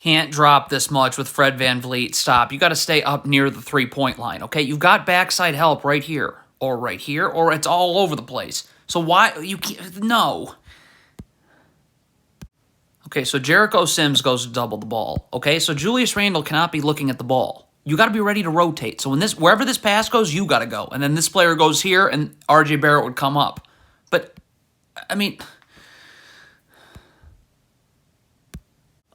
Can't drop this much with Fred VanVleet. Stop. You got to stay up near the three-point line, okay? You've got backside help right here, or it's all over the place. So why you can't? No. Okay, so Jericho Sims goes to double the ball. Okay, so Julius Randle cannot be looking at the ball. You got to be ready to rotate. So wherever this pass goes, you got to go. And then this player goes here, and R.J. Barrett would come up. But, I mean,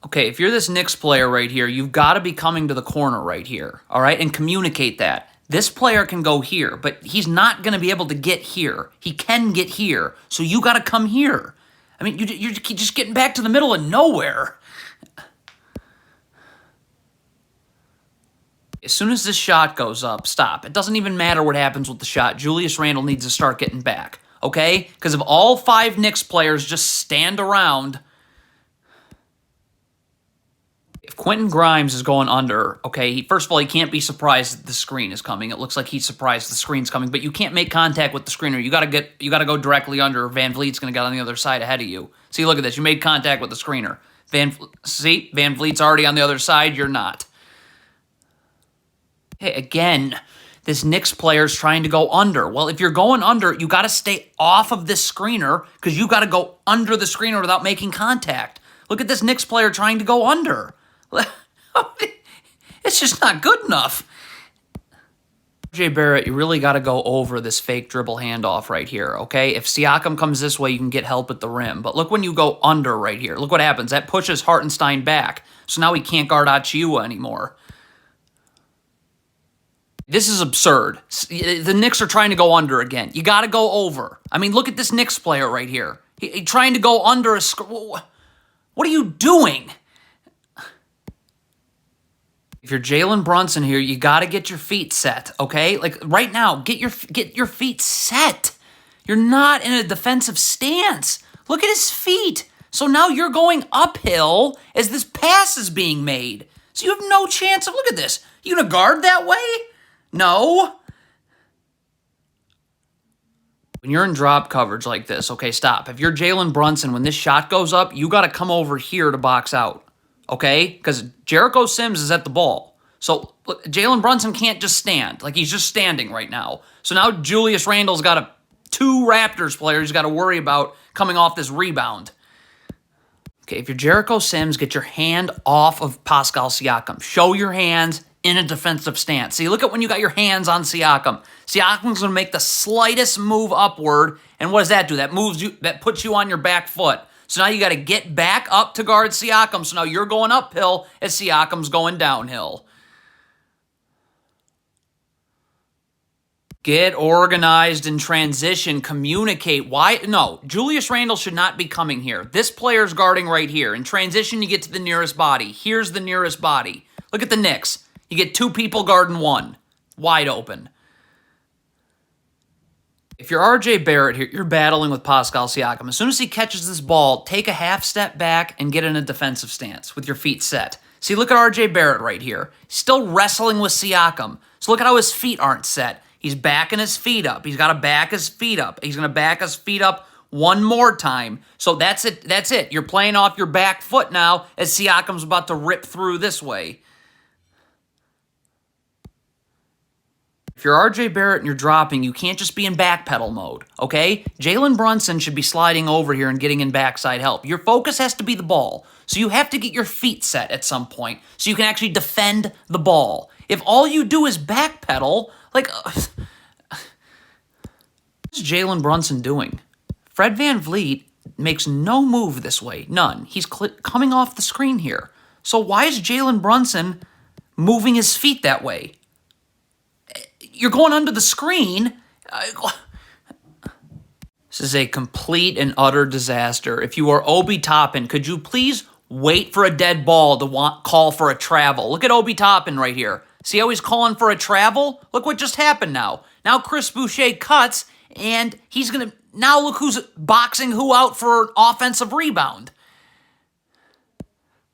okay, if you're this Knicks player right here, you've got to be coming to the corner right here, all right, and communicate that. This player can go here, but he's not going to be able to get here. He can get here, so you got to come here. I mean, you're just getting back to the middle of nowhere. As soon as this shot goes up, stop. It doesn't even matter what happens with the shot. Julius Randle needs to start getting back, okay? Because if all 5 Knicks players just stand around, if Quentin Grimes is going under, okay, first of all, he can't be surprised that the screen is coming. It looks like he's surprised the screen's coming, but you can't make contact with the screener. You got to go directly under. VanVleet's going to get on the other side ahead of you. See, look at this. You made contact with the screener. VanVleet's already on the other side. You're not. Hey, again, this Knicks player's trying to go under. Well, if you're going under, you got to stay off of this screener because you got to go under the screener without making contact. Look at this Knicks player trying to go under. It's just not good enough. R.J. Barrett, you really got to go over this fake dribble handoff right here, okay? If Siakam comes this way, you can get help at the rim. But look when you go under right here. Look what happens. That pushes Hartenstein back. So now he can't guard Achiuwa anymore. This is absurd. The Knicks are trying to go under again. You got to go over. I mean, look at this Knicks player right here. He trying to go under a What are you doing? If you're Jalen Brunson here, you got to get your feet set, okay? Like right now, get your feet set. You're not in a defensive stance. Look at his feet. So now you're going uphill as this pass is being made. So you have no chance of, look at this. You going to guard that way? No. When you're in drop coverage like this, okay, stop. If you're Jalen Brunson, when this shot goes up, you got to come over here to box out, okay? Because Jericho Sims is at the ball. So look, Jalen Brunson can't just stand. Like, he's just standing right now. So now Julius Randle's got 2 Raptors players he's got to worry about coming off this rebound. Okay, if you're Jericho Sims, get your hand off of Pascal Siakam. Show your hands in a defensive stance. See, look at when you got your hands on Siakam. Siakam's going to make the slightest move upward, and what does that do? That puts you on your back foot. So now you got to get back up to guard Siakam. So now you're going uphill as Siakam's going downhill. Get organized in transition. Communicate. Why? No, Julius Randle should not be coming here. This player's guarding right here. In transition, you get to the nearest body. Here's the nearest body. Look at the Knicks. You get 2 people guarding 1. Wide open. If you're R.J. Barrett here, you're battling with Pascal Siakam. As soon as he catches this ball, take a half step back and get in a defensive stance with your feet set. See, look at R.J. Barrett right here. Still wrestling with Siakam. So look at how his feet aren't set. He's backing his feet up. He's got to back his feet up. He's going to back his feet up one more time. So that's it. That's it. You're playing off your back foot now as Siakam's about to rip through this way. If you're R.J. Barrett and you're dropping, you can't just be in backpedal mode, okay? Jalen Brunson should be sliding over here and getting in backside help. Your focus has to be the ball. So you have to get your feet set at some point so you can actually defend the ball. If all you do is backpedal, like, what's Jalen Brunson doing? Fred VanVleet makes no move this way, none. He's coming off the screen here. So why is Jalen Brunson moving his feet that way? You're going under the screen. This is a complete and utter disaster. If you are Obi Toppin, could you please wait for a dead ball to call for a travel? Look at Obi Toppin right here. See how he's calling for a travel? Look what just happened now. Now Chris Boucher cuts, and he's going to... Now look who's boxing who out for an offensive rebound.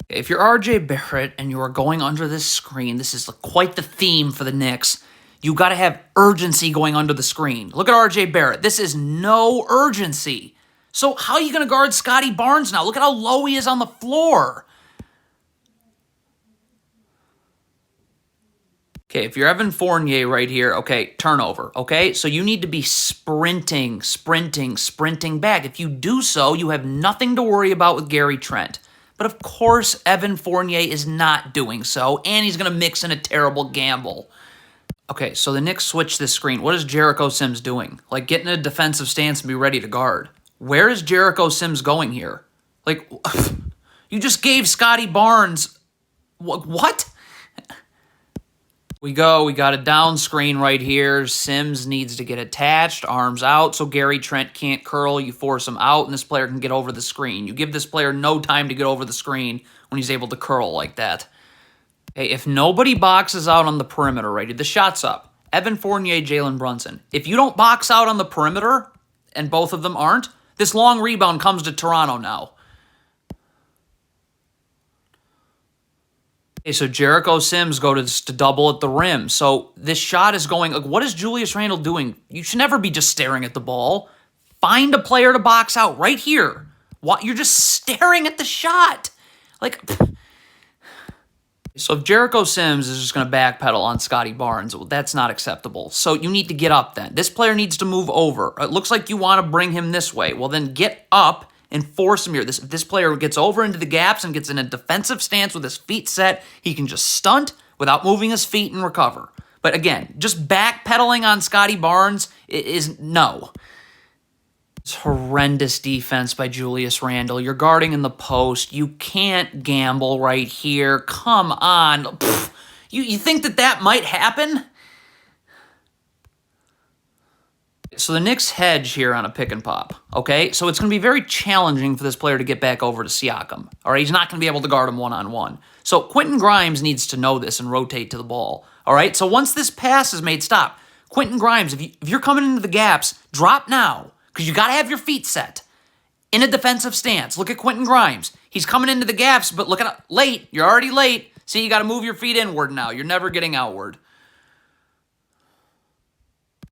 If you're R.J. Barrett and you are going under this screen, this is quite the theme for the Knicks. You got to have urgency going under the screen. Look at R.J. Barrett. This is no urgency. So how are you going to guard Scotty Barnes now? Look at how low he is on the floor. Okay, if you're Evan Fournier right here, okay, turnover, okay? So you need to be sprinting back. If you do so, you have nothing to worry about with Gary Trent. But of course, Evan Fournier is not doing so, and he's going to mix in a terrible gamble. Okay, so the Knicks switch this screen. What is Jericho Sims doing? Like, get in a defensive stance and be ready to guard. Where is Jericho Sims going here? Like, you just gave Scotty Barnes... What? We got a down screen right here. Sims needs to get attached, arms out, so Gary Trent can't curl. You force him out, and this player can get over the screen. You give this player no time to get over the screen when he's able to curl like that. Okay, if nobody boxes out on the perimeter, right, the shot's up. Evan Fournier, Jalen Brunson. If you don't box out on the perimeter, and both of them aren't, this long rebound comes to Toronto now. Okay, so Jericho Sims goes to double at the rim. So this shot is going... What is Julius Randle doing? You should never be just staring at the ball. Find a player to box out right here. What? You're just staring at the shot. Like... So if Jericho Sims is just going to backpedal on Scotty Barnes, well, that's not acceptable. So you need to get up then. This player needs to move over. It looks like you want to bring him this way. Well, then get up and force him here. This player gets over into the gaps and gets in a defensive stance with his feet set. He can just stunt without moving his feet and recover. But again, just backpedaling on Scotty Barnes is no. It's horrendous defense by Julius Randle. You're guarding in the post. You can't gamble right here. Come on. Pfft. You think that might happen? So the Knicks hedge here on a pick and pop, okay? So it's going to be very challenging for this player to get back over to Siakam, all right? He's not going to be able to guard him one-on-one. So Quentin Grimes needs to know this and rotate to the ball, all right? So once this pass is made, stop. Quentin Grimes, if you're coming into the gaps, drop now, because you got to have your feet set in a defensive stance. Look at Quentin Grimes. He's coming into the gaps, but look at late. You're already late. See, you got to move your feet inward now. You're never getting outward.